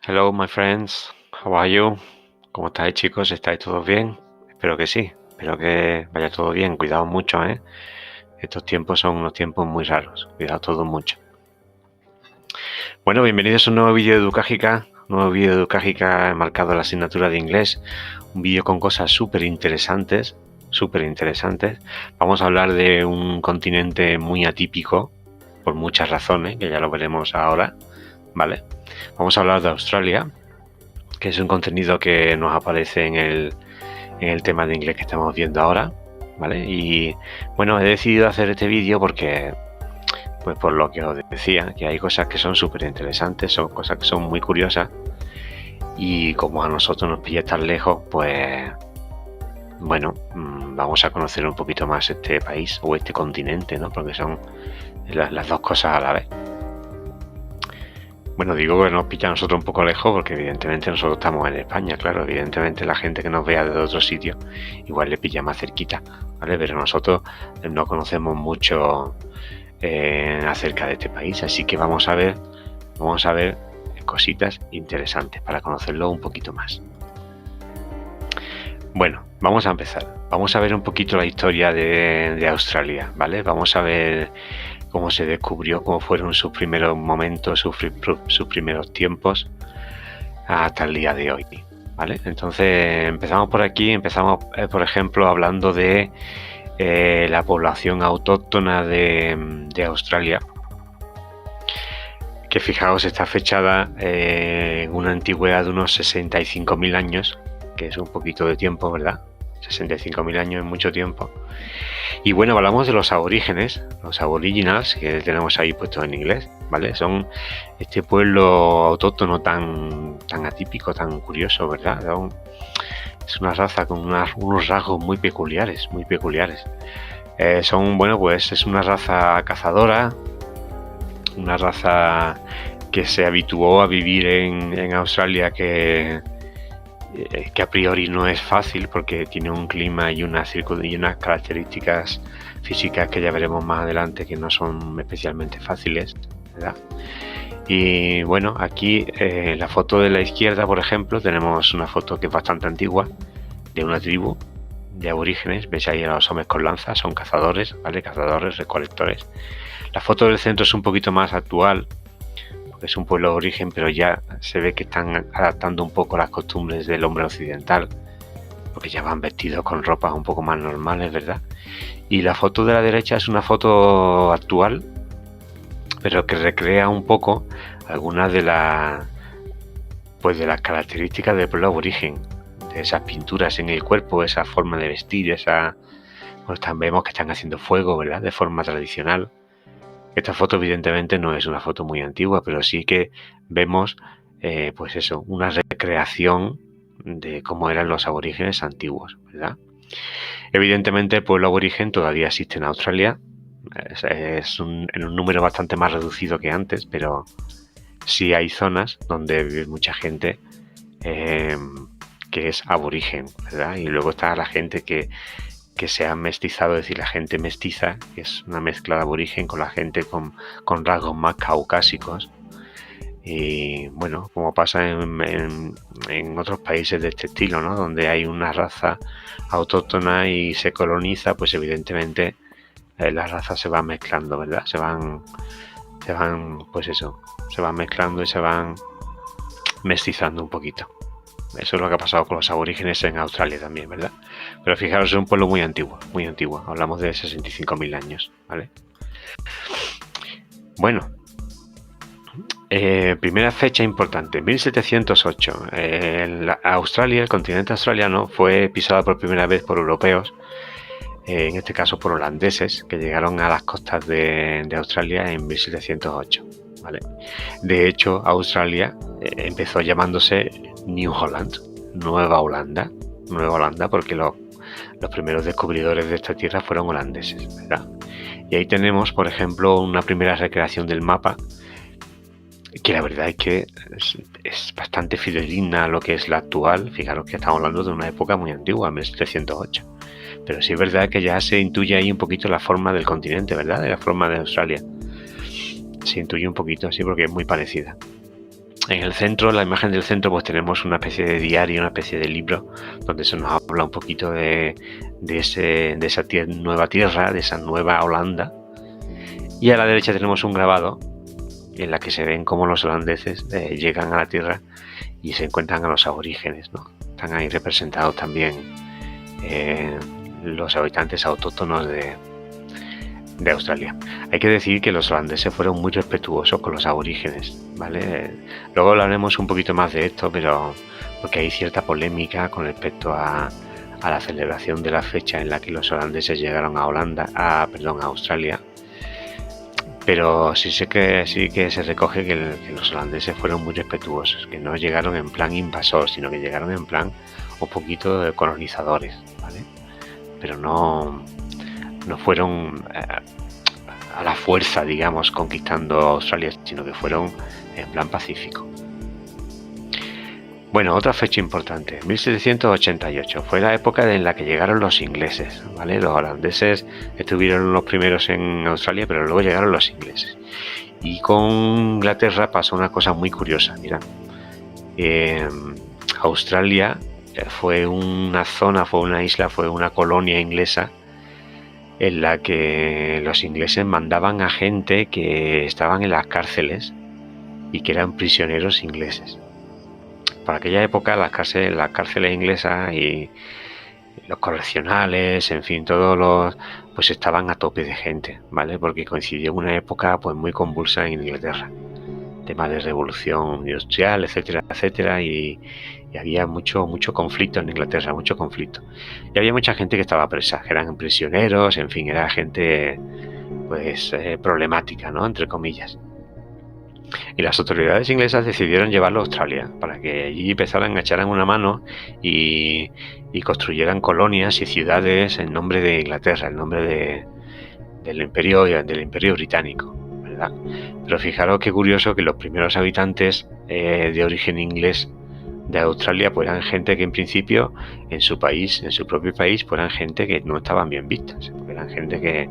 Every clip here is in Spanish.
Hello, my friends. How are you? ¿Cómo estáis, chicos? ¿Estáis todos bien? Espero que sí. Espero que vaya todo bien. Cuidado mucho, ¿eh? Estos tiempos son unos tiempos muy raros. Cuidado todos mucho. Bueno, bienvenidos a un nuevo vídeo de Educágica. Un nuevo vídeo de Educágica marcado en la asignatura de inglés. Un vídeo con cosas súper interesantes. Vamos a hablar de un continente muy atípico por muchas razones, que ya lo veremos ahora, ¿vale? Vamos a hablar de Australia, que es un contenido que nos aparece en el tema de inglés que estamos viendo ahora, ¿vale? Y bueno, he decidido hacer este vídeo porque, pues por lo que os decía, que hay cosas que son súper interesantes, son cosas que son muy curiosas, y como a nosotros nos pilla tan lejos, pues bueno, vamos a conocer un poquito más este país o este continente, ¿no? Porque son las dos cosas a la vez. Bueno, digo que nos pilla a nosotros un poco lejos porque evidentemente nosotros estamos en España, claro, evidentemente la gente que nos vea de otro sitio igual le pilla más cerquita, ¿vale? Pero nosotros no conocemos mucho acerca de este país, así que vamos a ver cositas interesantes para conocerlo un poquito más. Bueno, vamos a empezar. Vamos a ver un poquito la historia de Australia, ¿vale? Vamos a ver cómo se descubrió, cómo fueron sus primeros momentos, sus primeros tiempos hasta el día de hoy, ¿vale? Entonces empezamos por aquí, por ejemplo hablando de la población autóctona de Australia, que fijaos está fechada en una antigüedad de unos 65.000 años, que es un poquito de tiempo, ¿verdad? 65.000 años es mucho tiempo. Y bueno, hablamos de los aborígenes, los aboriginals, que tenemos ahí puestos en inglés, ¿vale? Son este pueblo autóctono tan atípico, tan curioso, ¿verdad? Es una raza con unos rasgos muy peculiares. Bueno, pues es una raza cazadora, una raza que se habituó a vivir en Australia, que a priori no es fácil porque tiene un clima y unas características físicas que ya veremos más adelante que no son especialmente fáciles, ¿verdad? Y bueno, aquí la foto de la izquierda, por ejemplo, tenemos una foto que es bastante antigua de una tribu de aborígenes. Veis ahí a los hombres con lanzas, son cazadores, ¿vale? Cazadores, recolectores. La foto del centro es un poquito más actual, es un pueblo de origen, pero ya se ve que están adaptando un poco las costumbres del hombre occidental, porque ya van vestidos con ropas un poco más normales, ¿verdad? Y la foto de la derecha es una foto actual, pero que recrea un poco algunas de las características del pueblo aborigen, de esas pinturas en el cuerpo, esa forma de vestir, pues también vemos que están haciendo fuego, ¿verdad? De forma tradicional. Esta foto evidentemente no es una foto muy antigua, pero sí que vemos pues eso, una recreación de cómo eran los aborígenes antiguos, ¿verdad? Evidentemente el pueblo aborigen todavía existe en Australia, en un número bastante más reducido que antes, pero sí hay zonas donde vive mucha gente que es aborigen, ¿verdad? Y luego está la gente que se ha mestizado, es decir, la gente mestiza, que es una mezcla de aborigen con la gente con rasgos más caucásicos. Y bueno, como pasa en otros países de este estilo, ¿no? Donde hay una raza autóctona y se coloniza, pues evidentemente las razas se van mezclando, ¿verdad? Se van mezclando y se van mestizando un poquito. Eso es lo que ha pasado con los aborígenes en Australia también, ¿verdad? Pero fijaros, es un pueblo muy antiguo. Hablamos de 65.000 años, ¿vale? Bueno, primera fecha importante, 1708. Australia, el continente australiano, fue pisado por primera vez por europeos, en este caso por holandeses, que llegaron a las costas de Australia en 1708, ¿vale? De hecho, Australia empezó llamándose New Holland, Nueva Holanda, porque los primeros descubridores de esta tierra fueron holandeses, ¿verdad? Y ahí tenemos, por ejemplo, una primera recreación del mapa que la verdad es que es bastante fidedigna a lo que es la actual. Fijaros que estamos hablando de una época muy antigua, 1708. Pero sí es verdad que ya se intuye ahí un poquito la forma del continente, ¿verdad? De la forma de Australia. Se intuye un poquito, sí, porque es muy parecida. En el centro, la imagen del centro, pues tenemos una especie de diario, una especie de libro, donde se nos habla un poquito de esa nueva tierra, de esa nueva Holanda. Y a la derecha tenemos un grabado en la que se ven cómo los holandeses llegan a la tierra y se encuentran a los aborígenes, ¿no? Están ahí representados también los habitantes autóctonos de Australia. Hay que decir que los holandeses fueron muy respetuosos con los aborígenes, ¿vale? Luego hablaremos un poquito más de esto, pero porque hay cierta polémica con respecto a la celebración de la fecha en la que los holandeses llegaron a a Australia. Pero sí que se recoge que los holandeses fueron muy respetuosos, que no llegaron en plan invasor, sino que llegaron en plan un poquito de colonizadores, ¿vale? Pero no fueron a la fuerza, digamos, conquistando Australia, sino que fueron en plan pacífico. Bueno, otra fecha importante, 1788, fue la época en la que llegaron los ingleses, ¿vale? Los holandeses estuvieron los primeros en Australia, pero luego llegaron los ingleses. Y con Inglaterra pasó una cosa muy curiosa, mira. Australia fue una zona, fue una isla, fue una colonia inglesa en la que los ingleses mandaban a gente que estaban en las cárceles y que eran prisioneros ingleses. Por aquella época las cárceles inglesas y los correccionales, en fin, todos los, pues estaban a tope de gente, ¿vale? Porque coincidió en una época pues muy convulsa en Inglaterra, tema de revolución industrial, etcétera, etcétera, y había mucho conflicto en Inglaterra, mucho conflicto. Y había mucha gente que estaba presa, que eran prisioneros, en fin, era gente pues problemática, ¿no? Entre comillas. Y las autoridades inglesas decidieron llevarlo a Australia para que allí empezaran a echar una mano y construyeran colonias y ciudades en nombre de Inglaterra, en nombre del imperio británico, ¿verdad? Pero fijaros qué curioso que los primeros habitantes de origen inglés de Australia pues eran gente que en principio en su propio país, pues eran gente que no estaban bien vistas, porque eran gente que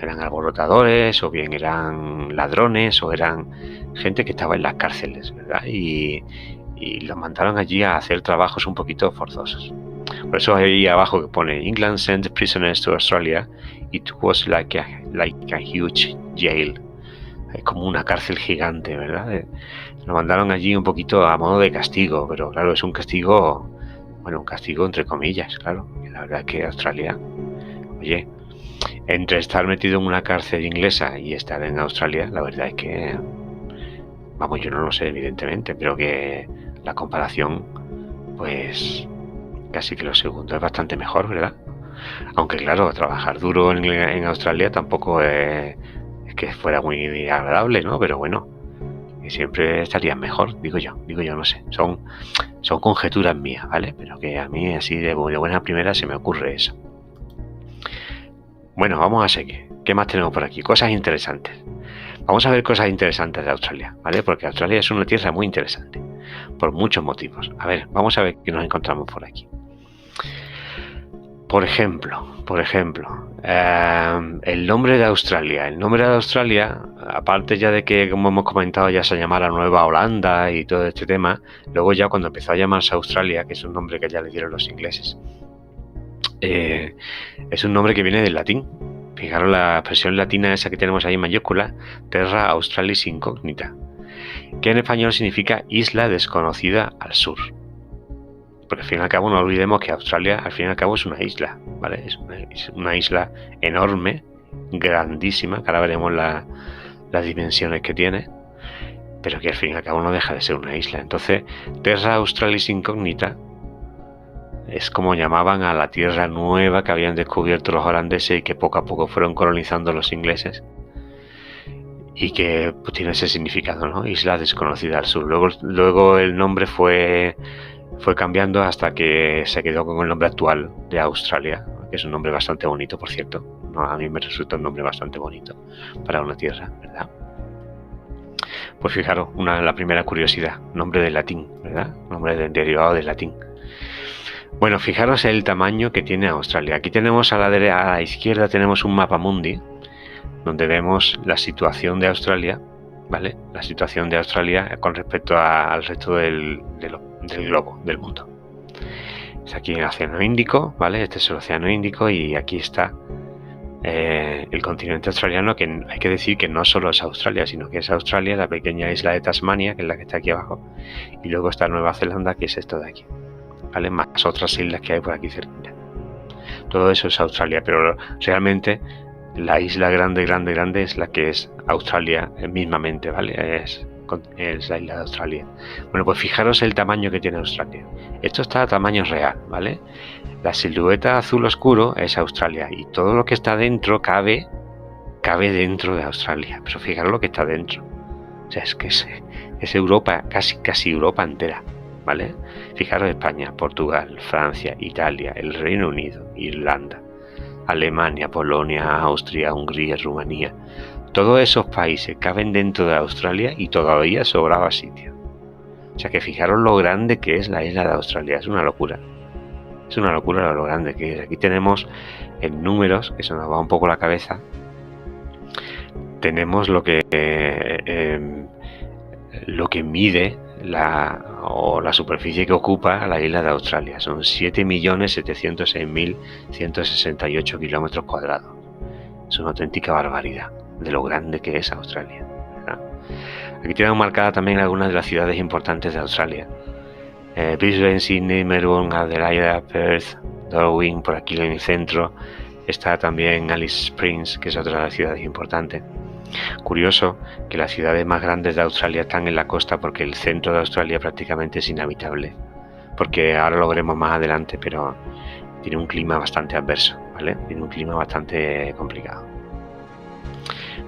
eran alborotadores o bien eran ladrones o eran gente que estaba en las cárceles, ¿verdad? Y los mandaron allí a hacer trabajos un poquito forzosos. Por eso ahí abajo que pone England sent prisoners to Australia. It was like a huge jail. Es como una cárcel gigante, ¿verdad? Lo mandaron allí un poquito a modo de castigo, pero claro, es un castigo, bueno, un castigo entre comillas, claro. La verdad es que Australia, oye, entre estar metido en una cárcel inglesa y estar en Australia, la verdad es que, vamos, yo no lo sé evidentemente, pero que la comparación, pues casi que lo segundo es bastante mejor, ¿verdad? Aunque claro, trabajar duro en Australia tampoco es que fuera muy agradable, ¿no? Pero bueno, que siempre estarían mejor, digo yo, no sé. Son conjeturas mías, ¿vale? Pero que a mí así de buena primera se me ocurre eso. Bueno, vamos a seguir. ¿Qué más tenemos por aquí? Cosas interesantes. Vamos a ver cosas interesantes de Australia, ¿vale? Porque Australia es una tierra muy interesante, por muchos motivos. A ver, vamos a ver qué nos encontramos por aquí. Por ejemplo, el nombre de Australia. El nombre de Australia, aparte ya de que, como hemos comentado, ya se llamara Nueva Holanda y todo este tema, luego ya cuando empezó a llamarse Australia, que es un nombre que ya le dieron los ingleses, es un nombre que viene del latín. Fijaros la expresión latina esa que tenemos ahí en mayúscula, Terra Australis Incognita, que en español significa isla desconocida al sur. Porque al fin y al cabo no olvidemos que Australia al fin y al cabo es una isla, ¿vale? Es una isla enorme, grandísima, que ahora veremos las dimensiones que tiene, pero que al fin y al cabo no deja de ser una isla. Entonces, Terra Australis Incognita es como llamaban a la tierra nueva que habían descubierto los holandeses y que poco a poco fueron colonizando los ingleses, y que pues, tiene ese significado, ¿no? Isla desconocida al sur. Luego el nombre fue cambiando hasta que se quedó con el nombre actual de Australia, que es un nombre bastante bonito, por cierto. No, a mí me resulta un nombre bastante bonito para una tierra, ¿verdad? Pues fijaros, la primera curiosidad, nombre del latín, ¿verdad? Nombre derivado del latín. Bueno, fijaros el tamaño que tiene Australia. Aquí tenemos a la izquierda tenemos un mapa mundi, donde vemos la situación de Australia, ¿vale? La situación de Australia con respecto al resto del globo, del mundo. Es aquí el Océano Índico, ¿vale? Este es el Océano Índico y aquí está el continente australiano, que hay que decir que no solo es Australia, sino que es Australia, la pequeña isla de Tasmania, que es la que está aquí abajo, y luego está Nueva Zelanda, que es esto de aquí, ¿vale? Más otras islas que hay por aquí cerquita. Todo eso es Australia, pero realmente la isla grande es la que es Australia mismamente, ¿vale? Es la isla de Australia. Bueno, pues fijaros el tamaño que tiene Australia. Esto está a tamaño real, ¿vale? La silueta azul oscuro es Australia y todo lo que está dentro cabe dentro de Australia. Pero fijaros lo que está dentro. O sea, es que es Europa, casi Europa entera, ¿vale? Fijaros España, Portugal, Francia, Italia, el Reino Unido, Irlanda, Alemania, Polonia, Austria, Hungría, Rumanía. Todos esos países caben dentro de Australia y todavía sobraba sitio. O sea que fijaros lo grande que es la isla de Australia. Es una locura. Es una locura lo grande que es. Aquí tenemos en números, que se nos va un poco la cabeza. Tenemos lo que mide la superficie que ocupa la isla de Australia. Son 7.706.168 kilómetros cuadrados. Es una auténtica barbaridad de lo grande que es Australia, ¿verdad? Aquí tenemos marcadas también algunas de las ciudades importantes de Australia. Brisbane, Sydney, Melbourne, Adelaide, Perth, Darwin, por aquí en el centro. Está también Alice Springs, que es otra de las ciudades importantes. Curioso que las ciudades más grandes de Australia están en la costa, porque el centro de Australia prácticamente es inhabitable. Porque ahora lo veremos más adelante, pero tiene un clima bastante adverso, ¿vale? Tiene un clima bastante complicado.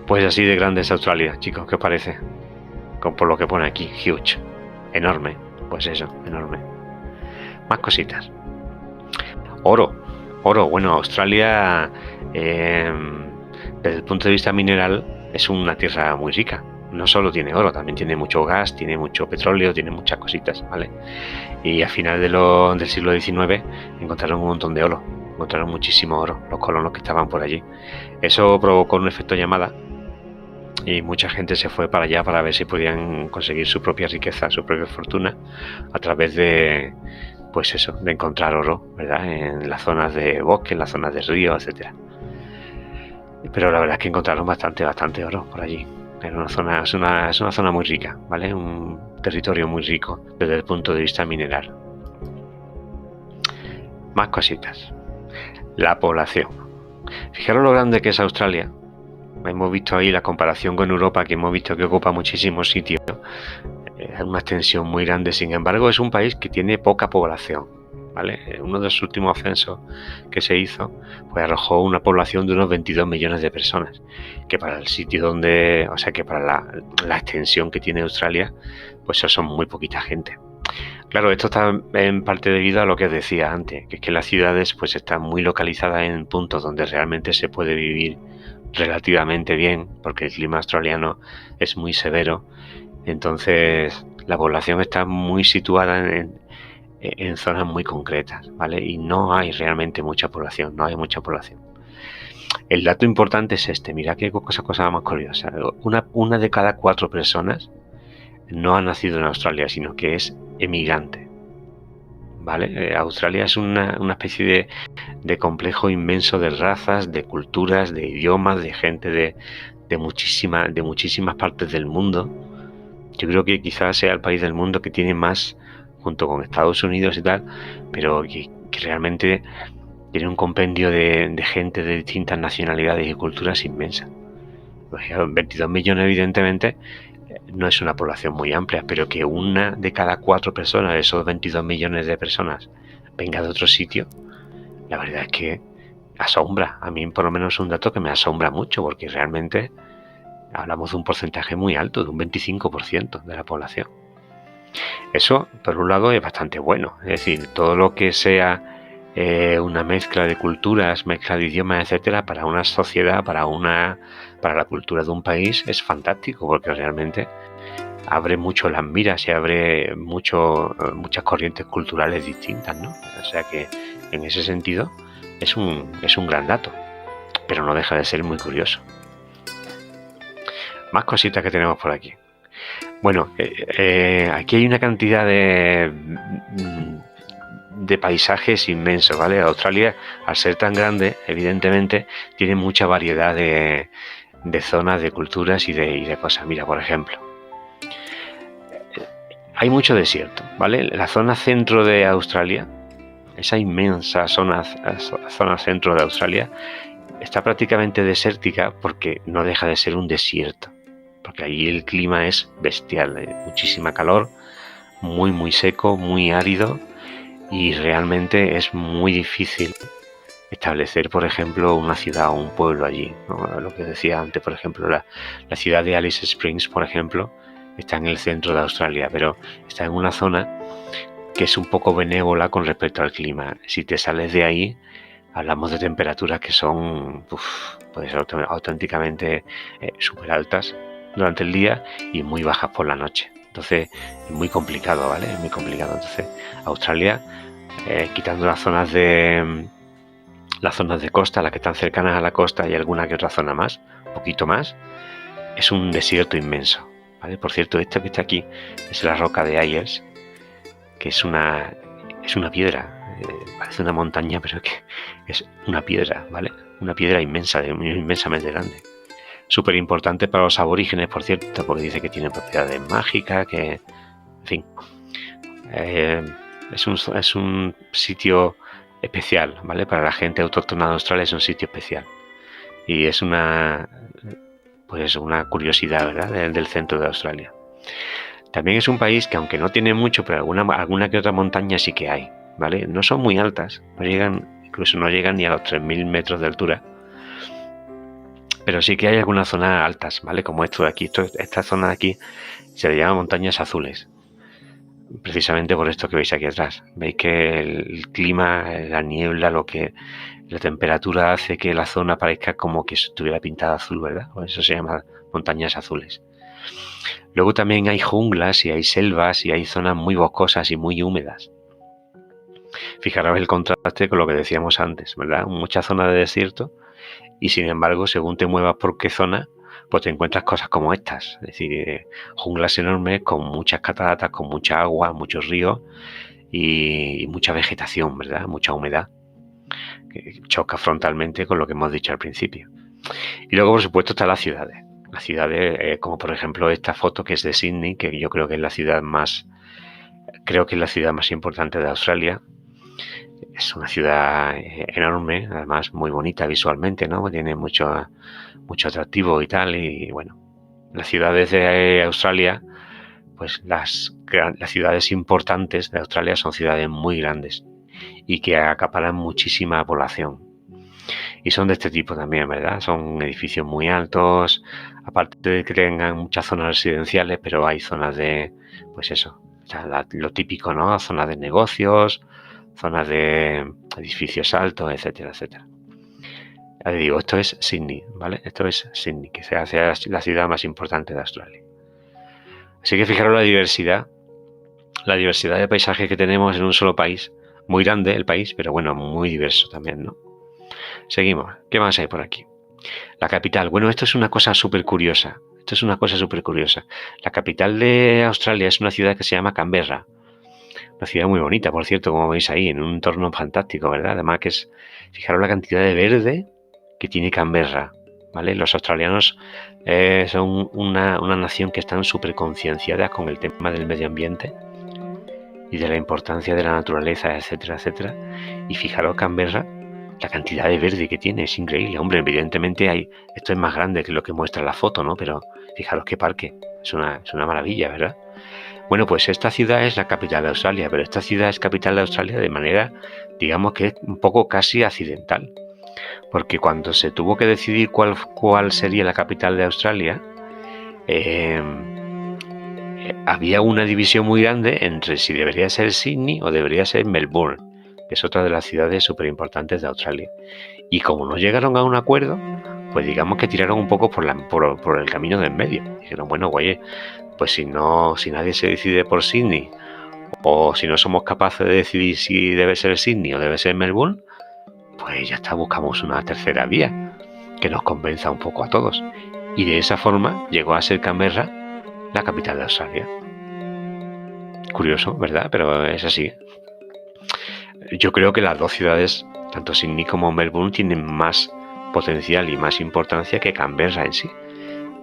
Pues así de grande es Australia, chicos, ¿qué os parece? Por lo que pone aquí, huge, enorme. Pues eso, enorme. Más cositas. Oro. Bueno, Australia, desde el punto de vista mineral, es una tierra muy rica. No solo tiene oro, también tiene mucho gas, tiene mucho petróleo, tiene muchas cositas, ¿vale? Y a final del siglo XIX encontraron un montón de oro. Encontraron muchísimo oro, los colonos que estaban por allí. Eso provocó un efecto llamada y mucha gente se fue para allá para ver si podían conseguir su propia riqueza, su propia fortuna, a través de, pues eso, de encontrar oro, ¿verdad? En las zonas de bosque, en las zonas de río, etcétera. Pero la verdad es que encontraron bastante oro por allí. Es una zona muy rica, ¿vale? Un territorio muy rico desde el punto de vista mineral. Más cositas. La población. Fijaros lo grande que es Australia. Hemos visto ahí la comparación con Europa, que hemos visto que ocupa muchísimos sitios. Es una extensión muy grande. Sin embargo, es un país que tiene poca población, ¿vale? Uno de los últimos censos que se hizo, pues arrojó una población de unos 22 millones de personas, que para el sitio donde, o sea, que para la extensión que tiene Australia, pues eso son muy poquita gente. Claro, esto está en parte debido a lo que os decía antes, que es que las ciudades pues están muy localizadas en puntos donde realmente se puede vivir relativamente bien, porque el clima australiano es muy severo. Entonces la población está muy situada en zonas muy concretas, ¿vale? Y no hay realmente mucha población, no hay mucha población. El dato importante es este, mira qué cosa más curiosa. Una de cada 4 personas no ha nacido en Australia, sino que es emigrante, ¿vale? Australia es una especie de complejo inmenso de razas, de culturas, de idiomas, de gente de muchísimas partes del mundo. Yo creo que quizás sea el país del mundo que tiene más, junto con Estados Unidos y tal, pero que realmente tiene un compendio de gente de distintas nacionalidades y culturas inmensa. 22 millones evidentemente no es una población muy amplia, pero que una de cada 4 personas de esos 22 millones de personas venga de otro sitio, la verdad es que asombra. A mí por lo menos es un dato que me asombra mucho, porque realmente hablamos de un porcentaje muy alto, de un 25% de la población. Eso, por un lado, es bastante bueno. Es decir, todo lo que sea una mezcla de culturas, mezcla de idiomas, etcétera, para una sociedad, para la cultura de un país, es fantástico, porque realmente abre mucho las miras y abre muchas corrientes culturales distintas, ¿no? O sea que en ese sentido es un gran dato, pero no deja de ser muy curioso. Más cositas que tenemos por aquí. Bueno, aquí hay una cantidad de paisajes inmensos, ¿vale? Australia, al ser tan grande, evidentemente, tiene mucha variedad de zonas, de culturas y de cosas. Mira, por ejemplo, hay mucho desierto, ¿vale? La zona centro de Australia, esa inmensa zona centro de Australia, está prácticamente desértica porque no deja de ser un desierto, porque allí el clima es bestial, muchísima calor, muy seco, muy árido, y realmente es muy difícil establecer, por ejemplo, una ciudad o un pueblo allí, ¿no? Lo que decía antes, por ejemplo, la ciudad de Alice Springs, por ejemplo, está en el centro de Australia, pero está en una zona que es un poco benévola con respecto al clima. Si te sales de ahí, hablamos de temperaturas que son pues auténticamente súper altas durante el día y muy bajas por la noche. Entonces es muy complicado, ¿vale? Es muy complicado. Entonces Australia, quitando las zonas de costa, las que están cercanas a la costa y alguna que otra zona más, un poquito más, es un desierto inmenso, ¿vale? Por cierto, esto que está aquí es la roca de Ayers, que es una piedra, parece una montaña, pero que es una piedra, ¿vale? Una piedra inmensa, inmensamente grande. Súper importante para los aborígenes, por cierto, porque dice que tiene propiedades mágicas, que, en fin, es un sitio especial, ¿vale? Para la gente autóctona de Australia es un sitio especial. Y es una curiosidad, ¿verdad? Del centro de Australia. También es un país que, aunque no tiene mucho, pero alguna que otra montaña sí que hay, ¿vale? No son muy altas, incluso no llegan ni a los 3.000 metros de altura, pero sí que hay algunas zonas altas, ¿vale? Como esto de aquí. Esta zona de aquí se le llama montañas azules, precisamente por esto que veis aquí atrás. Veis que el clima, la niebla, la temperatura hace que la zona parezca como que estuviera pintada azul, ¿verdad? Por eso se llama montañas azules. Luego también hay junglas y hay selvas y hay zonas muy boscosas y muy húmedas. Fijaros el contraste con lo que decíamos antes, ¿verdad? Muchas zonas de desierto y, sin embargo, según te muevas por qué zona, pues te encuentras cosas como estas. Es decir, junglas enormes con muchas cataratas, con mucha agua, muchos ríos y mucha vegetación, ¿verdad? Mucha humedad, que choca frontalmente con lo que hemos dicho al principio. Y luego, por supuesto, están las ciudades. Las ciudades, como por ejemplo esta foto que es de Sydney, que yo creo que es la ciudad más importante de Australia. Es una ciudad enorme, además muy bonita visualmente, ¿no? Tiene mucho atractivo y tal. Y bueno, las ciudades de Australia, pues las ciudades importantes de Australia son ciudades muy grandes y que acaparan muchísima población. Y son de este tipo también, ¿verdad? Son edificios muy altos, aparte de que tengan muchas zonas residenciales, pero hay zonas de, pues eso, lo típico, ¿no? Zonas de negocios, zonas de edificios altos, etcétera, etcétera. Ya te digo, esto es Sydney, ¿vale? Esto es Sydney, que se hace la ciudad más importante de Australia. Así que fijaros la diversidad de paisajes que tenemos en un solo país. Muy grande el país, pero bueno, muy diverso también, ¿no? Seguimos. ¿Qué más hay por aquí? La capital. Bueno, esto es una cosa súper curiosa. La capital de Australia es una ciudad que se llama Canberra. Una ciudad muy bonita, por cierto, como veis ahí, en un entorno fantástico, ¿verdad? Además que fijaros la cantidad de verde que tiene Canberra, ¿vale? Los australianos son una nación que están súper concienciadas con el tema del medio ambiente y de la importancia de la naturaleza, etcétera, etcétera. Y fijaros Canberra, la cantidad de verde que tiene, es increíble. Hombre, evidentemente esto es más grande que lo que muestra la foto, ¿no? Pero fijaros qué parque, es una maravilla, ¿verdad? Bueno, pues esta ciudad es la capital de Australia, pero esta ciudad es capital de Australia de manera, digamos que es un poco casi accidental, porque cuando se tuvo que decidir cuál sería la capital de Australia, había una división muy grande entre si debería ser Sydney o debería ser Melbourne, que es otra de las ciudades súper importantes de Australia. Y como no llegaron a un acuerdo, pues digamos que tiraron un poco por el camino de en medio. Dijeron, bueno, oye, pues si nadie se decide por Sydney, o si no somos capaces de decidir si debe ser Sydney o debe ser Melbourne, pues ya está, buscamos una tercera vía que nos convenza un poco a todos. Y de esa forma llegó a ser Canberra la capital de Australia. Curioso, ¿verdad? Pero es así. Yo creo que las dos ciudades, tanto Sydney como Melbourne, tienen más potencial y más importancia que Canberra en sí.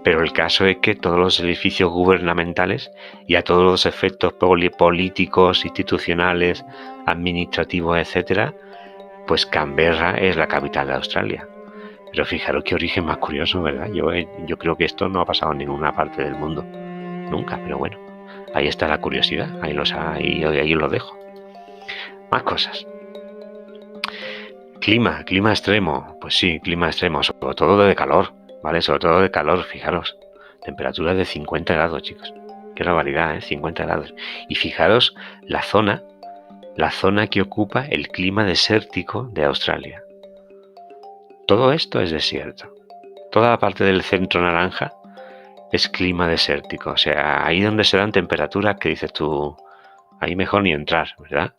Pero el caso es que todos los edificios gubernamentales y a todos los efectos políticos, institucionales, administrativos, etcétera, pues Canberra es la capital de Australia. Pero fijaros qué origen más curioso, ¿verdad? Yo creo que esto no ha pasado en ninguna parte del mundo. Nunca, pero bueno. Ahí está la curiosidad. Ahí lo dejo. Más cosas. Clima extremo. Pues sí, clima extremo. Sobre todo de calor, ¿vale? Sobre todo de calor, fijaros. Temperaturas de 50 grados, chicos. Qué barbaridad, ¿eh? 50 grados. Y fijaros la zona que ocupa el clima desértico de Australia. Todo esto es desierto. Toda la parte del centro naranja es clima desértico. O sea, ahí donde se dan temperaturas que dices tú, ahí mejor ni entrar, ¿verdad?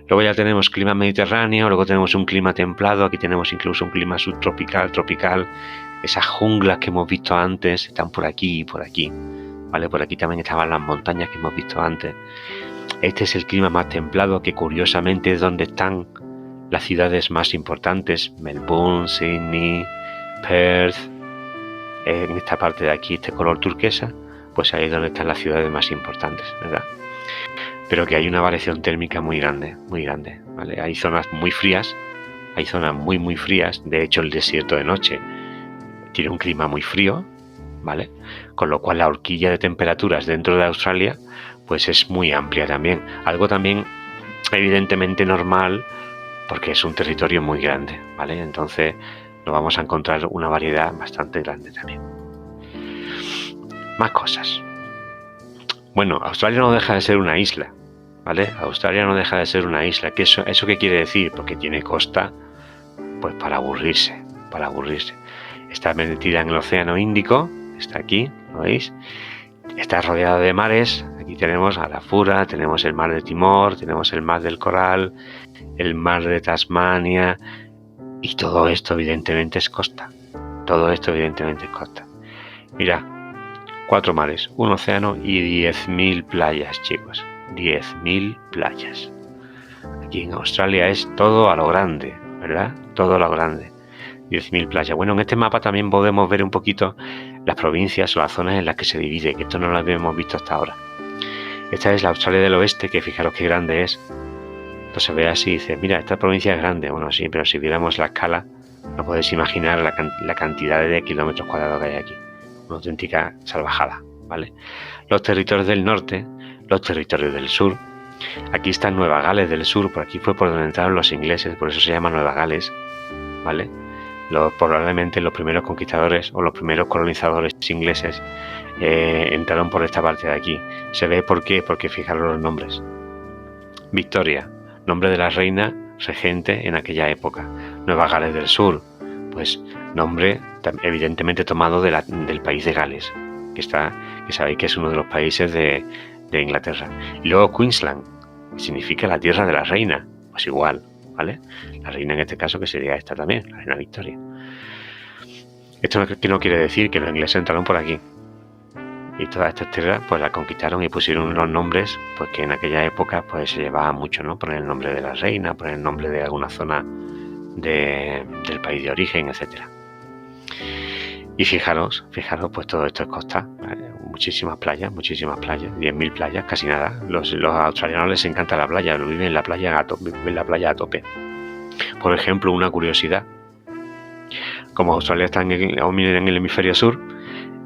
Luego ya tenemos clima mediterráneo, luego tenemos un clima templado, aquí tenemos incluso un clima subtropical, tropical. Esas junglas que hemos visto antes están por aquí y por aquí, ¿vale? Por aquí también estaban las montañas que hemos visto antes. Este es el clima más templado, que curiosamente es donde están las ciudades más importantes: Melbourne, Sydney, Perth. En esta parte de aquí, este color turquesa, pues ahí es donde están las ciudades más importantes, ¿verdad? Pero que hay una variación térmica muy grande, ¿vale? Hay zonas muy frías, hay zonas muy, muy frías. De hecho, el desierto de noche tiene un clima muy frío, ¿vale? Con lo cual la horquilla de temperaturas dentro de Australia, pues es muy amplia también. Algo también evidentemente normal, porque es un territorio muy grande, ¿vale? Entonces nos vamos a encontrar una variedad bastante grande también. Más cosas. Bueno, Australia no deja de ser una isla, ¿vale? Australia no deja de ser una isla. ¿Eso qué quiere decir? Porque tiene costa, pues para aburrirse. Está metida en el Océano Índico, está aquí, ¿lo veis? Está rodeada de mares. Aquí tenemos Arafura, tenemos el mar de Timor, tenemos el mar del Coral, el mar de Tasmania, y todo esto evidentemente es costa. Mira, 4 mares, un océano y 10.000 playas, chicos. 10.000 playas. Aquí en Australia es todo a lo grande, ¿verdad? Todo a lo grande. 10.000 playas. Bueno, en este mapa también podemos ver un poquito las provincias o las zonas en las que se divide, que esto no lo habíamos visto hasta ahora. Esta es la Australia del Oeste, que fijaros qué grande es. Entonces se ve así y dice, mira, esta provincia es grande. Bueno, sí, pero si viéramos la escala, no podéis imaginar la cantidad de kilómetros cuadrados que hay aquí. Una auténtica salvajada, ¿vale? Los territorios del norte, los territorios del sur. Aquí está Nueva Gales del Sur, por aquí fue por donde entraron los ingleses, por eso se llama Nueva Gales, ¿vale? Probablemente los primeros conquistadores o los primeros colonizadores ingleses entraron por esta parte de aquí. ¿Se ve por qué? Porque fijaros los nombres. Victoria, nombre de la reina regente en aquella época. Nueva Gales del Sur, pues nombre evidentemente tomado del país de Gales, que sabéis que es uno de los países de Inglaterra. Y luego Queensland, que significa la tierra de la reina, pues igual, ¿vale? La reina en este caso, que sería esta también, la reina Victoria. Esto no quiere decir que los ingleses entraron por aquí y todas estas tierras pues las conquistaron y pusieron unos nombres pues que en aquella época pues se llevaba mucho, ¿no? Poner el nombre de la reina, poner el nombre de alguna zona del país de origen, etcétera. Y fijaros, pues todo esto es costa, ¿vale? Muchísimas playas, 10.000 playas, casi nada. Los australianos les encanta la playa, viven en la playa a tope. Por ejemplo, una curiosidad: como Australia está en el hemisferio sur,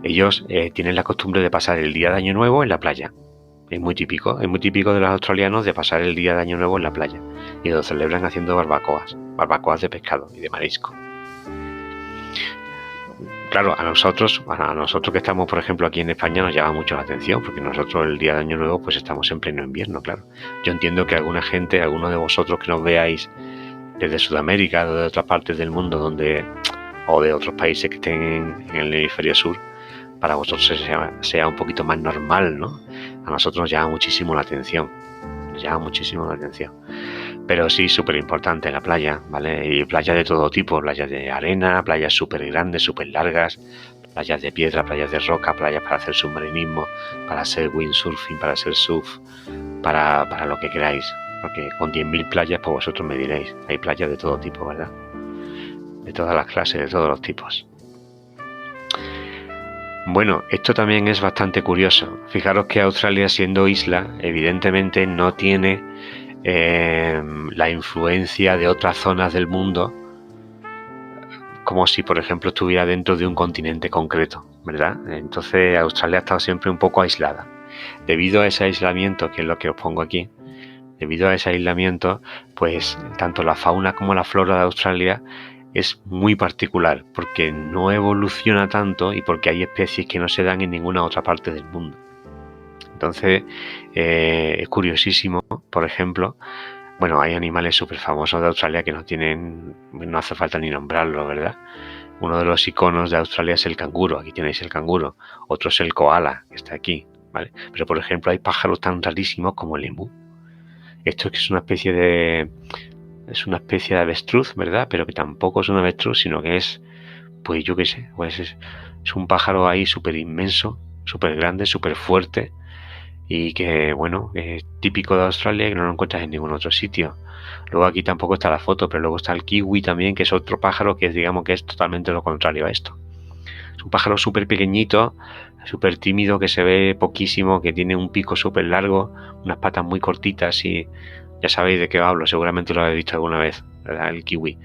ellos tienen la costumbre de pasar el día de Año Nuevo en la playa. Es muy típico de los australianos de pasar el día de Año Nuevo en la playa, y lo celebran haciendo barbacoas de pescado y de marisco. Claro, a nosotros que estamos, por ejemplo, aquí en España, nos llama mucho la atención, porque nosotros el día de Año Nuevo pues estamos en pleno invierno, claro. Yo entiendo que alguna gente, alguno de vosotros que nos veáis desde Sudamérica o de otras partes del mundo o de otros países que estén en el hemisferio sur, para vosotros sea un poquito más normal, ¿no? A nosotros nos llama muchísimo la atención. Nos llama muchísimo la atención. Pero sí, súper importante la playa, ¿vale? Y playas de todo tipo, playas de arena, playas súper grandes, súper largas, playas de piedra, playas de roca, playas para hacer submarinismo, para hacer windsurfing, para hacer surf, para lo que queráis. Porque con 10.000 playas, pues vosotros me diréis, hay playas de todo tipo, ¿verdad? De todas las clases, de todos los tipos. Bueno, esto también es bastante curioso. Fijaros que Australia, siendo isla, evidentemente no tiene la influencia de otras zonas del mundo, como si, por ejemplo, estuviera dentro de un continente concreto, ¿verdad? Entonces Australia ha estado siempre un poco aislada. Debido a ese aislamiento, que es lo que os pongo aquí, debido a ese aislamiento, pues tanto la fauna como la flora de Australia es muy particular, porque no evoluciona tanto y porque hay especies que no se dan en ninguna otra parte del mundo. Entonces, es curiosísimo, por ejemplo, bueno, hay animales súper famosos de Australia que no hace falta ni nombrarlo, ¿verdad? Uno de los iconos de Australia es el canguro, aquí tenéis el canguro, otro es el koala, que está aquí, ¿vale? Pero, por ejemplo, hay pájaros tan rarísimos como el emú. Esto es una especie de avestruz, ¿verdad? Pero que tampoco es un avestruz, sino que es, pues yo qué sé, pues es un pájaro ahí súper inmenso, súper grande, súper fuerte, y que, bueno, es típico de Australia y que no lo encuentras en ningún otro sitio. Luego aquí tampoco está la foto, pero luego está el kiwi también, que es otro pájaro que digamos que es totalmente lo contrario a esto. Es un pájaro súper pequeñito, súper tímido, que se ve poquísimo, que tiene un pico súper largo, unas patas muy cortitas y ya sabéis de qué hablo, seguramente lo habéis visto alguna vez, ¿verdad? El kiwi.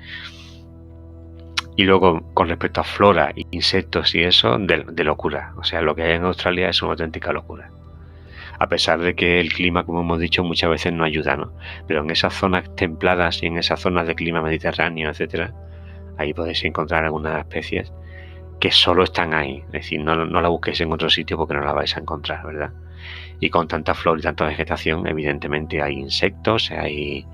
Y luego, con respecto a flora, insectos y eso, de locura. O sea, lo que hay en Australia es una auténtica locura. A pesar de que el clima, como hemos dicho, muchas veces no ayuda, ¿no? Pero en esas zonas templadas y en esas zonas de clima mediterráneo, etcétera, ahí podéis encontrar algunas especies que solo están ahí. Es decir, no la busquéis en otro sitio porque no la vais a encontrar, ¿verdad? Y con tanta flora y tanta vegetación, evidentemente hay insectos, hay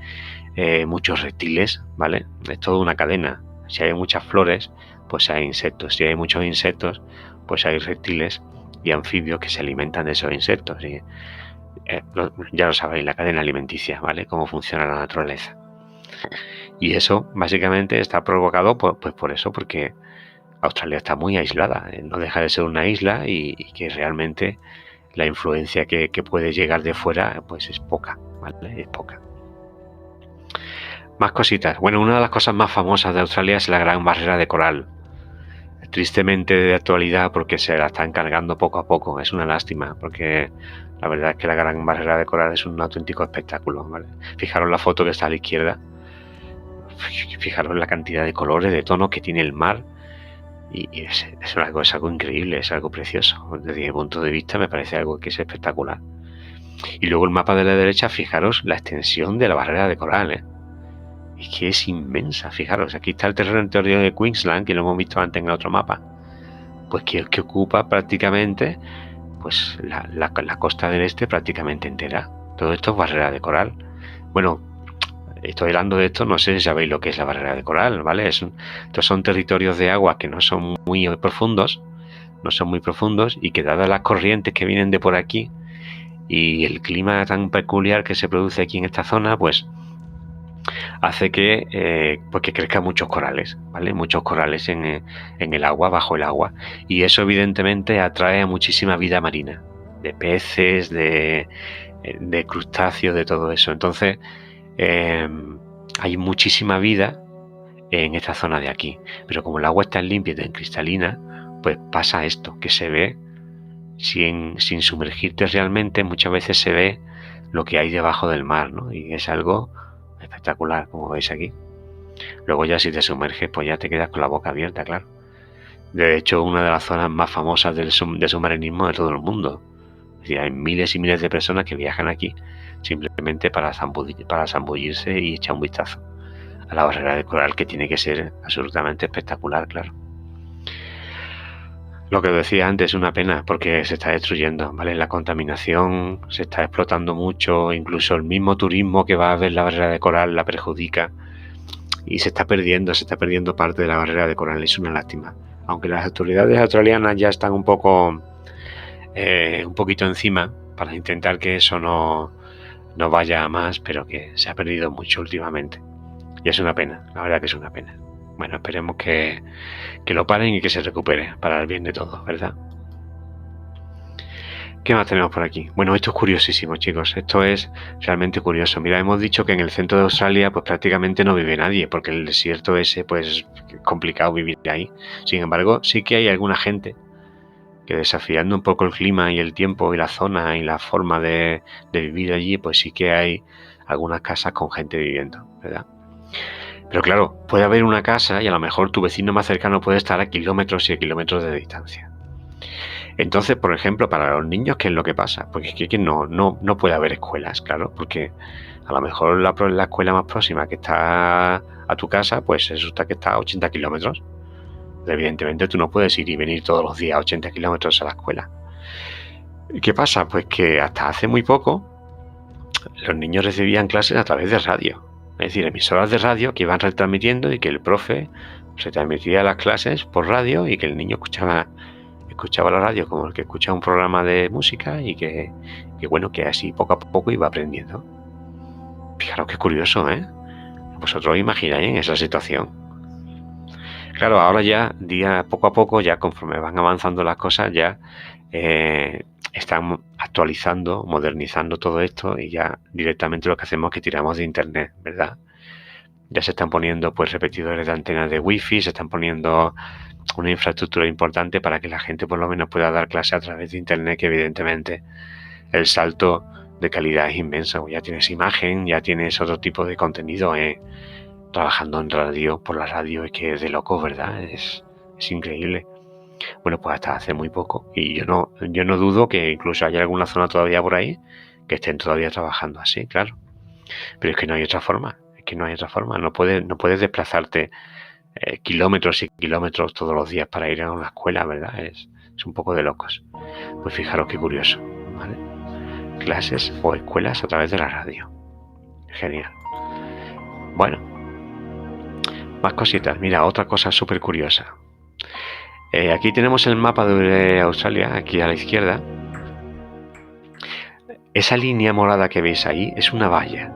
muchos reptiles, ¿vale? Es toda una cadena. Si hay muchas flores, pues hay insectos. Si hay muchos insectos, pues hay reptiles y anfibios que se alimentan de esos insectos. Y, ya lo sabéis, la cadena alimenticia, ¿vale? Cómo funciona la naturaleza. Y eso básicamente está provocado pues por eso, porque Australia está muy aislada. No deja de ser una isla y que realmente la influencia que puede llegar de fuera pues es poca, ¿vale? Es poca. Más cositas. Bueno, una de las cosas más famosas de Australia es la Gran Barrera de Coral. Tristemente de actualidad porque se la están cargando poco a poco. Es una lástima porque la verdad es que la Gran Barrera de Coral es un auténtico espectáculo, ¿vale? Fijaros la foto que está a la izquierda. Fijaros la cantidad de colores, de tonos que tiene el mar. Y es algo increíble, es algo precioso. Desde mi punto de vista me parece algo que es espectacular. Y luego el mapa de la derecha, fijaros la extensión de la barrera de coral, ¿eh? Es que es inmensa, fijaros. Aquí está el territorio de Queensland, que lo hemos visto antes en el otro mapa. Pues que ocupa prácticamente pues la costa del este prácticamente entera. Todo esto es barrera de coral. Bueno, estoy hablando de esto, no sé si sabéis lo que es la barrera de coral, ¿vale? Estos son territorios de agua que no son muy profundos, y que dadas las corrientes que vienen de por aquí y el clima tan peculiar que se produce aquí en esta zona, pues hace que crezcan muchos corales, ¿vale? Muchos corales en el agua, bajo el agua. Y eso evidentemente atrae a muchísima vida marina, de peces, de crustáceos, de todo eso. Entonces, hay muchísima vida en esta zona de aquí. Pero como el agua está limpia y tan cristalina, pues pasa esto, que se ve, sin sumergirte realmente, muchas veces se ve lo que hay debajo del mar, ¿no? Y es algo espectacular, como veis aquí. Luego ya si te sumerges, pues ya te quedas con la boca abierta, claro. De hecho, una de las zonas más famosas de submarinismo de todo el mundo. Es decir, hay miles y miles de personas que viajan aquí simplemente para zambullirse y echar un vistazo a la barrera de coral, que tiene que ser absolutamente espectacular, claro. Lo que decía antes es una pena porque se está destruyendo, ¿vale? La contaminación se está explotando mucho, incluso el mismo turismo que va a ver la barrera de coral la perjudica y se está perdiendo parte de la barrera de coral. Es una lástima. aunque las autoridades australianas ya están un poquito encima para intentar que eso no vaya a más, pero que se ha perdido mucho últimamente. Y es una pena, la verdad que es una pena. Bueno, esperemos que lo paren y que se recupere para el bien de todos, ¿verdad? ¿Qué más tenemos por aquí? Bueno, esto es curiosísimo, chicos. Esto es realmente curioso. Mira, hemos dicho que en el centro de Australia pues prácticamente no vive nadie, porque el desierto ese pues es complicado vivir ahí. Sin embargo, sí que hay alguna gente que, desafiando un poco el clima y el tiempo y la zona y la forma de vivir allí, pues sí que hay algunas casas con gente viviendo, ¿verdad? Pero claro, puede haber una casa y a lo mejor tu vecino más cercano puede estar a kilómetros y a kilómetros de distancia. Entonces, por ejemplo, para los niños, ¿qué es lo que pasa? Porque es que no puede haber escuelas, claro, porque a lo mejor la escuela más próxima que está a tu casa, pues resulta que está a 80 kilómetros. Evidentemente tú no puedes ir y venir todos los días a 80 kilómetros a la escuela. ¿Qué pasa? Pues que hasta hace muy poco los niños recibían clases a través de radio. Es decir, emisoras de radio que iban retransmitiendo y que el profe retransmitía las clases por radio y que el niño escuchaba la radio como el que escucha un programa de música y que bueno, que así poco a poco iba aprendiendo. Fijaros qué curioso, ¿eh? Vosotros imagináis esa situación. Claro, ahora ya, poco a poco, ya conforme van avanzando las cosas, ya están actualizando, modernizando todo esto y ya directamente lo que hacemos es que tiramos de internet, ¿verdad? Ya se están poniendo pues repetidores de antenas de wifi, se están poniendo una infraestructura importante para que la gente por lo menos pueda dar clase a través de internet, que evidentemente el salto de calidad es inmenso. Ya tienes imagen, ya tienes otro tipo de contenido, trabajando en radio, por la radio, es que es de locos, ¿verdad? Es increíble. Bueno, pues hasta hace muy poco. Y yo no dudo que incluso haya alguna zona todavía por ahí que estén todavía trabajando así, claro. Pero es que no hay otra forma. No puedes desplazarte kilómetros y kilómetros todos los días para ir a una escuela, ¿verdad? Es un poco de locos. Pues fijaros qué curioso, ¿vale? Clases o escuelas a través de la radio. Genial. Bueno, más cositas. Mira, otra cosa súper curiosa. Aquí tenemos el mapa de Australia, aquí a la izquierda. Esa línea morada que veis ahí es una valla.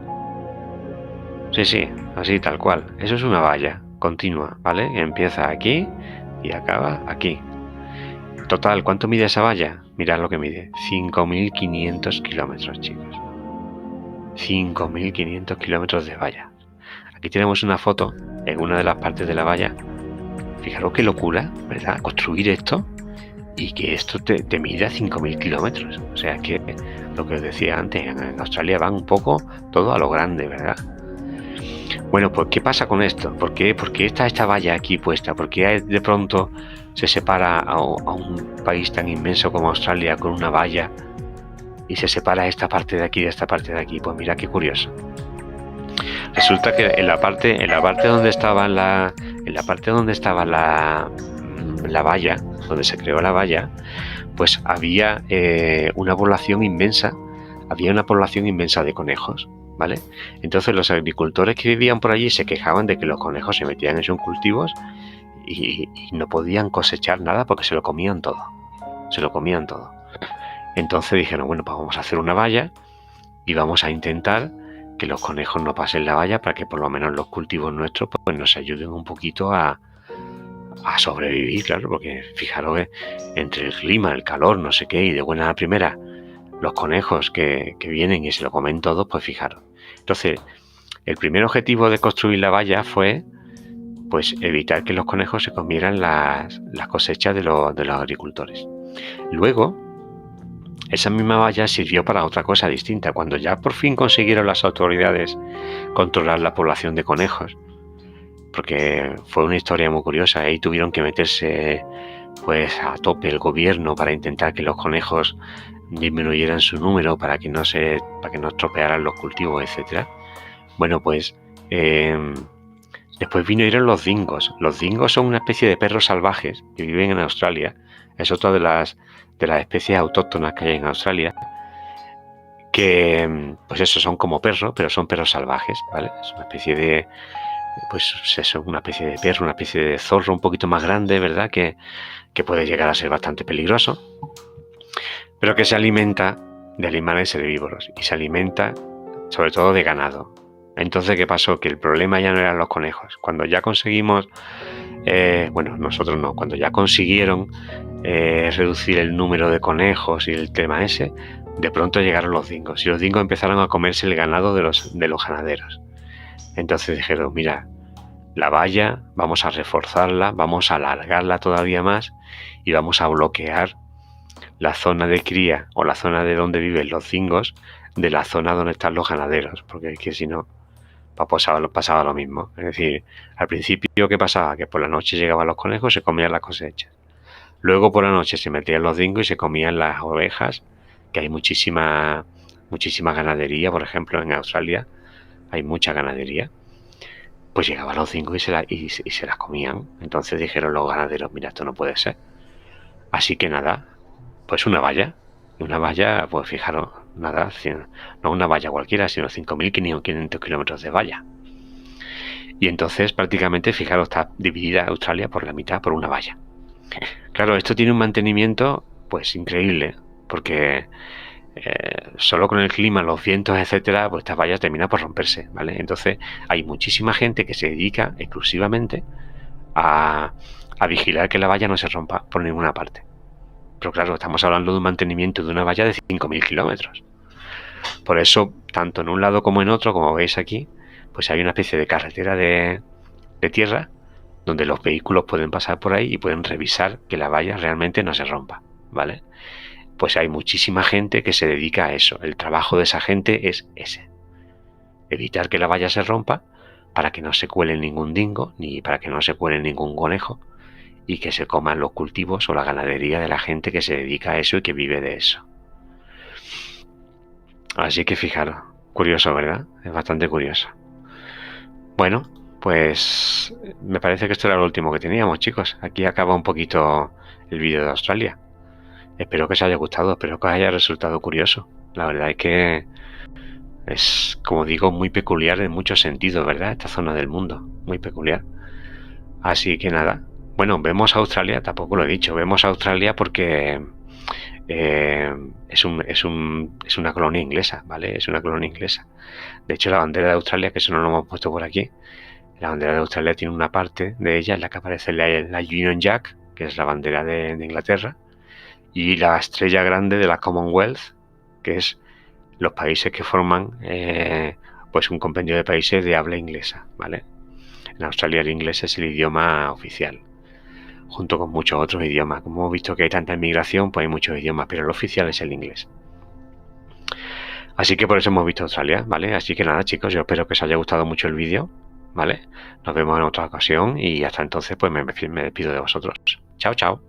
Sí, así tal cual. Eso es una valla continua, ¿vale? Empieza aquí y acaba aquí. Total, ¿cuánto mide esa valla? Mirad lo que mide. 5.500 kilómetros, chicos. 5.500 kilómetros de valla. Aquí tenemos una foto en una de las partes de la valla. Fijaros qué locura, ¿verdad? Construir esto y que esto te mida 5.000 kilómetros. O sea que lo que os decía antes, en Australia van un poco todo a lo grande, ¿verdad? Bueno, pues ¿qué pasa con esto? ¿Por qué está esta valla aquí puesta? ¿Por qué de pronto se separa a un país tan inmenso como Australia con una valla y se separa esta parte de aquí de esta parte de aquí? Pues mira qué curioso. Resulta que en la parte donde estaba la valla, donde se creó la valla, pues había una población inmensa de conejos, ¿vale? Entonces los agricultores que vivían por allí se quejaban de que los conejos se metían en sus cultivos y no podían cosechar nada porque se lo comían todo. Entonces dijeron, bueno, pues vamos a hacer una valla y vamos a intentar que los conejos no pasen la valla para que por lo menos los cultivos nuestros pues nos ayuden un poquito a sobrevivir, claro, porque fijaros que entre el clima, el calor, no sé qué, y de buena a primera los conejos que vienen y se lo comen todo, pues fijaros. Entonces, el primer objetivo de construir la valla fue pues evitar que los conejos se comieran las cosechas de los agricultores. Luego, esa misma valla sirvió para otra cosa distinta. Cuando ya por fin consiguieron las autoridades controlar la población de conejos, porque fue una historia muy curiosa, ahí tuvieron que meterse pues a tope el gobierno para intentar que los conejos disminuyeran su número para que no estropearan los cultivos, etcétera. Bueno, pues después vinieron los dingos. Los dingos son una especie de perros salvajes que viven en Australia. Es otra de las especies autóctonas que hay en Australia, que pues eso, son como perros, pero son perros salvajes, ¿vale? Es una especie pues eso, una especie de perro, una especie de zorro un poquito más grande, ¿verdad? Que puede llegar a ser bastante peligroso, pero que se alimenta de animales herbívoros y se alimenta sobre todo de ganado. Entonces, ¿qué pasó? Que el problema ya no eran los conejos. Cuando ya conseguimos, bueno, nosotros no, cuando ya consiguieron reducir el número de conejos y el tema ese, de pronto llegaron los dingos y los dingos empezaron a comerse el ganado de los ganaderos. Entonces dijeron, mira, la valla vamos a reforzarla, vamos a alargarla todavía más y vamos a bloquear la zona de cría o la zona de donde viven los dingos de la zona donde están los ganaderos, porque es que si no pasaba lo mismo. Es decir, al principio, ¿qué pasaba? Que por la noche llegaban los conejos y se comían las cosechas. Luego por la noche se metían los dingos y se comían las ovejas, que hay muchísima ganadería, por ejemplo, en Australia hay mucha ganadería. Pues llegaban los dingos y se las comían. Entonces dijeron los ganaderos, mira, esto no puede ser. Así que nada, pues una valla, pues fijaros, nada, no una valla cualquiera, sino 5.500 kilómetros de valla. Y entonces prácticamente, fijaros, está dividida Australia por la mitad por una valla. Claro, esto tiene un mantenimiento pues increíble, porque solo con el clima, los vientos, etcétera, pues estas vallas terminan por romperse, ¿vale? Entonces hay muchísima gente que se dedica exclusivamente a vigilar que la valla no se rompa por ninguna parte. Pero claro, estamos hablando de un mantenimiento de una valla de 5.000 kilómetros. Por eso, tanto en un lado como en otro, como veis aquí, pues hay una especie de carretera de tierra donde los vehículos pueden pasar por ahí y pueden revisar que la valla realmente no se rompa, ¿vale? Pues hay muchísima gente que se dedica a eso. El trabajo de esa gente es ese. Evitar que la valla se rompa para que no se cuele ningún dingo, ni para que no se cuele ningún conejo, y que se coman los cultivos o la ganadería de la gente que se dedica a eso y que vive de eso. Así que fijaros, curioso, ¿verdad? Es bastante curioso. Bueno, pues me parece que esto era lo último que teníamos, chicos. Aquí acaba un poquito el vídeo de Australia. Espero que os haya gustado, espero que os haya resultado curioso. La verdad es que es, como digo, muy peculiar en muchos sentidos, ¿verdad? Esta zona del mundo, muy peculiar. Así que nada, bueno, vemos a Australia, tampoco lo he dicho, vemos a Australia porque es una colonia inglesa, ¿vale? Es una colonia inglesa. De hecho, la bandera de Australia, que eso no lo hemos puesto por aquí, la bandera de Australia tiene una parte de ella en la que aparece la Union Jack, que es la bandera de Inglaterra, y la estrella grande de la Commonwealth, que es los países que forman pues un compendio de países de habla inglesa, ¿vale? En Australia el inglés es el idioma oficial, junto con muchos otros idiomas. Como hemos visto que hay tanta inmigración, pues hay muchos idiomas, pero el oficial es el inglés. Así que por eso hemos visto Australia, ¿vale? Así que nada, chicos, yo espero que os haya gustado mucho el vídeo, ¿vale? Nos vemos en otra ocasión y hasta entonces pues me despido de vosotros. Chao, chao.